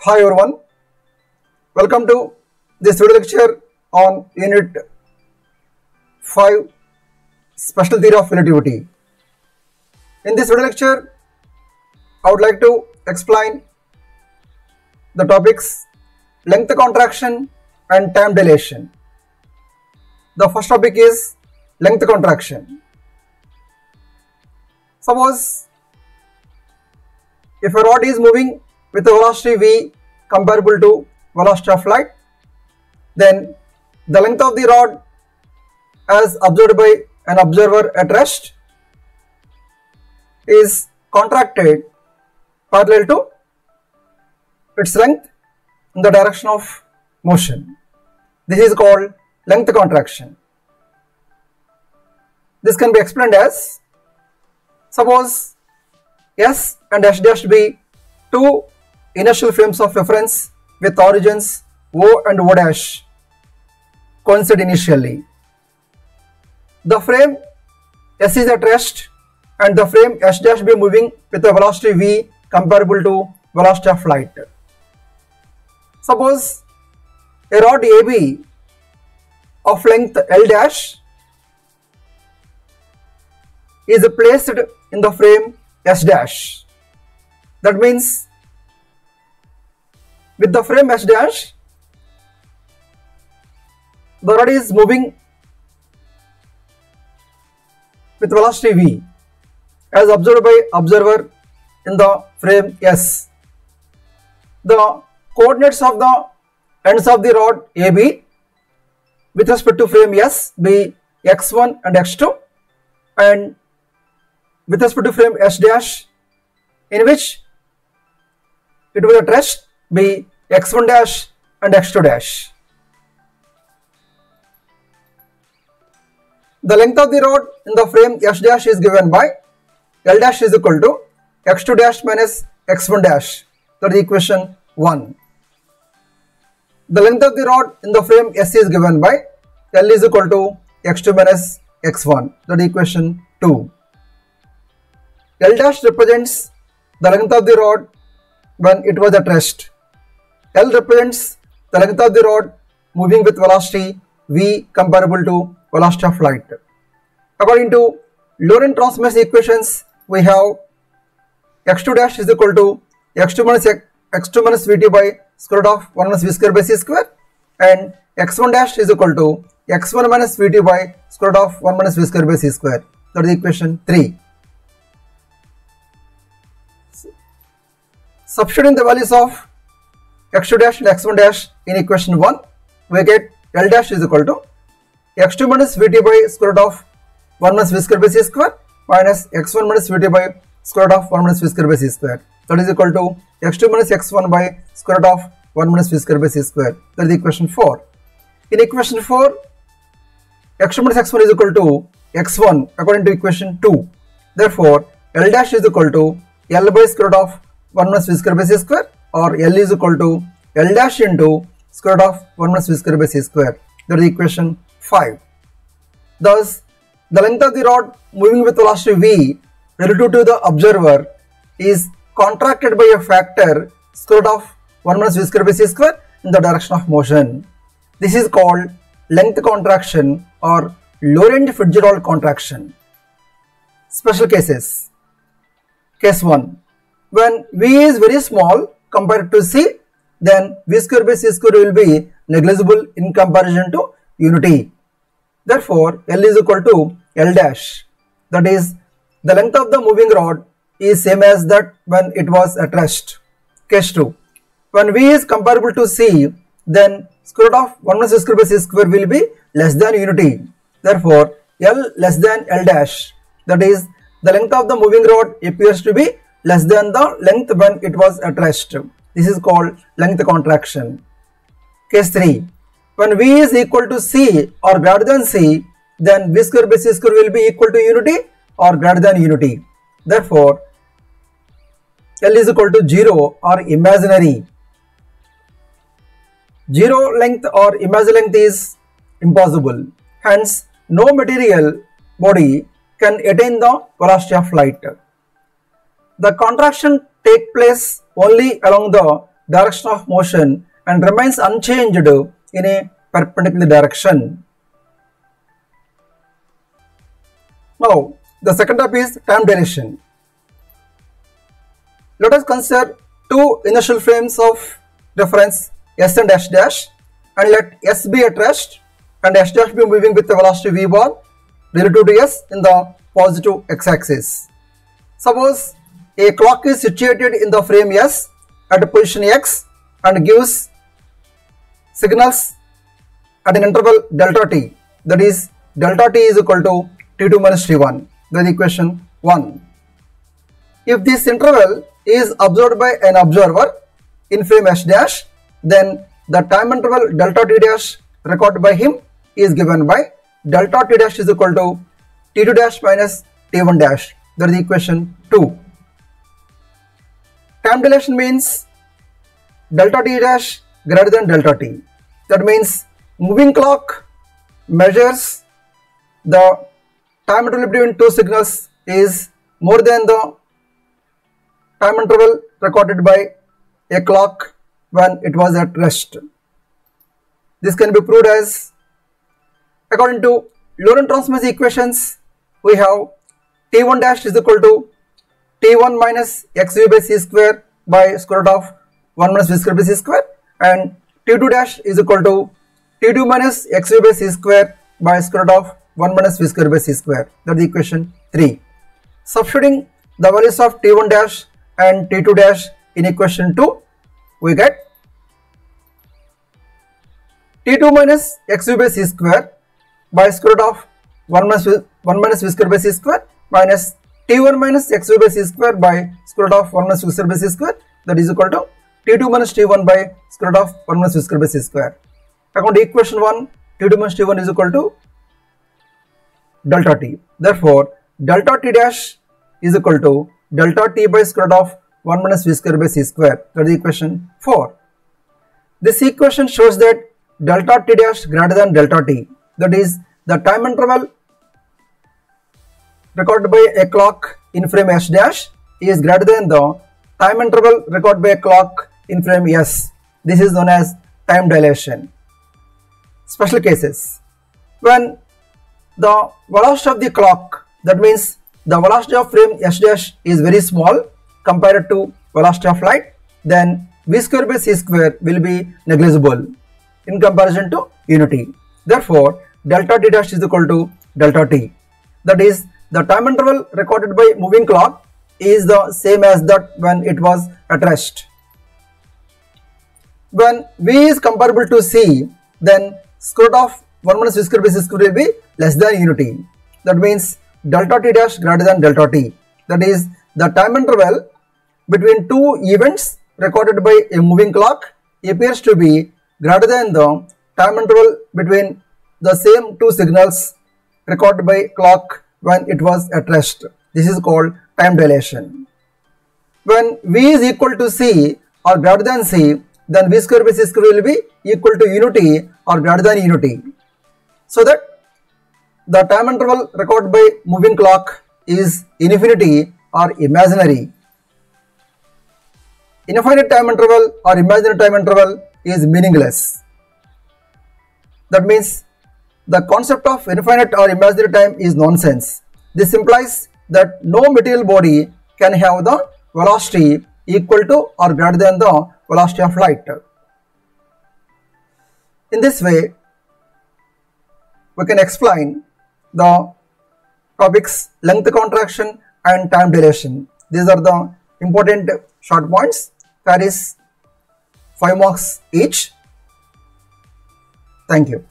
Hi everyone, welcome to this video lecture on Unit 5 Special Theory of Relativity. In this video lecture, I would like to explain the topics length contraction and time dilation. The first topic is length contraction. Suppose if a rod is moving with a velocity v comparable to velocity of light, then the length of the rod as observed by an observer at rest is contracted parallel to its length in the direction of motion. This is called length contraction. This can be explained as, suppose S and S dash be two inertial frames of reference with origins O and O dash coincide initially. The frame S is at rest and the frame S dash be moving with a velocity v comparable to velocity of light. Suppose a rod AB of length L dash is placed in the frame S dash. That means with the frame S dash, the rod is moving with velocity v as observed by observer in the frame S. The coordinates of the ends of the rod AB with respect to frame S be x1 and x2, and with respect to frame S dash, in which it will at rest, be x1 dash and x2 dash. The length of the rod in the frame S dash is given by L dash is equal to x2 dash minus x1 dash, that is equation 1. The length of the rod in the frame S is given by L is equal to x2 minus x1, that is equation 2. L dash represents the length of the rod when it was at rest. L represents the length of the rod moving with velocity v comparable to velocity of light. According to Lorentz transformation equations, we have x2 dash is equal to x2 minus vt by square root of 1 minus v square by c square, and x1 dash is equal to x1 minus vt by square root of 1 minus v square by c square, that is equation 3. Substituting the values of x2 dash and x1 dash in equation 1, we get L dash is equal to x2 minus vt by square root of 1 minus v square by c square minus x1 minus vt by square root of 1 minus v square by c square, that is equal to x2 minus x1 by square root of 1 minus v square by c square, that is equation 4. In equation 4, x2 minus x1 is equal to x1 according to equation 2. Therefore, L dash is equal to L by square root of 1 minus v square by c square, or L is equal to L dash into square root of 1 minus v square by c square, that is equation 5. Thus, the length of the rod moving with velocity v relative to the observer is contracted by a factor square root of 1 minus v square by c square in the direction of motion. This is called length contraction or Lorentz-Fitzgerald contraction. Special cases. Case 1. When v is very small compared to c, then v square by c square will be negligible in comparison to unity. Therefore, L is equal to L dash, that is, the length of the moving rod is same as that when it was at rest. Case 2. When v is comparable to c, then square root of 1 minus v square by c square will be less than unity. Therefore, L less than L dash, that is, the length of the moving rod appears to be less than the length when it was at rest. This is called length contraction. Case 3. When v is equal to c or greater than c, then v square by c square will be equal to unity or greater than unity. Therefore, L is equal to 0 or imaginary. 0 length or imaginary length is impossible. Hence, no material body can attain the velocity of light. The contraction take place only along the direction of motion and remains unchanged in a perpendicular direction. Now, the second type is time dilation. Let us consider two inertial frames of reference S and S dash, and let S be at rest and S dash be moving with the velocity v bar relative to S in the positive x-axis. Suppose a clock is situated in the frame S at position x and gives signals at an interval delta t, that is delta t is equal to t2 minus t1. That is equation 1. If this interval is observed by an observer in frame S dash, then the time interval delta t dash recorded by him is given by delta t dash is equal to t2 dash minus t1 dash. That is equation 2. Time dilation means delta t dash greater than delta t. That means moving clock measures the time interval between two signals is more than the time interval recorded by a clock when it was at rest. This can be proved as, according to Lorentz transformation equations, we have t1 dash is equal to t1 minus xv by c square by square root of 1 minus v square by c square, and t2 dash is equal to t2 minus xv by c square by square root of 1 minus v square by c square. That is equation 3. Substituting the values of t1 dash and t2 dash in equation 2, we get t2 minus xv by c square by square root of 1 minus v square by c square minus t1 minus xv by c square by square root of 1 minus v square by c square, that is equal to t2 minus t1 by square root of 1 minus v square by c square. According to equation 1, t2 minus t1 is equal to delta t. Therefore, delta t dash is equal to delta t by square root of 1 minus v square by c square. That is equation 4. This equation shows that delta t dash greater than delta t, that is the time interval recorded by a clock in frame S dash is greater than the time interval recorded by a clock in frame S. This is known as time dilation. Special cases: when the velocity of the clock, that means the velocity of frame S dash, is very small compared to velocity of light, then v square by c square will be negligible in comparison to unity. Therefore, delta t dash is equal to delta t. That is, the time interval recorded by moving clock is the same as that when it was at rest. When v is comparable to c, then square root of 1 minus v square by c square will be less than unity. That means delta t dash greater than delta t. That is, the time interval between two events recorded by a moving clock appears to be greater than the time interval between the same two signals recorded by clock when it was at rest. This is called time dilation. When v is equal to c or greater than c, then v square by c square will be equal to unity or greater than unity. So that the time interval recorded by moving clock is infinity or imaginary. Infinite time interval or imaginary time interval is meaningless. That means the concept of infinite or imaginary time is nonsense. This implies that no material body can have the velocity equal to or greater than the velocity of light. In this way, we can explain the topics length contraction and time dilation. These are the important short points. That is 5 marks each. Thank you.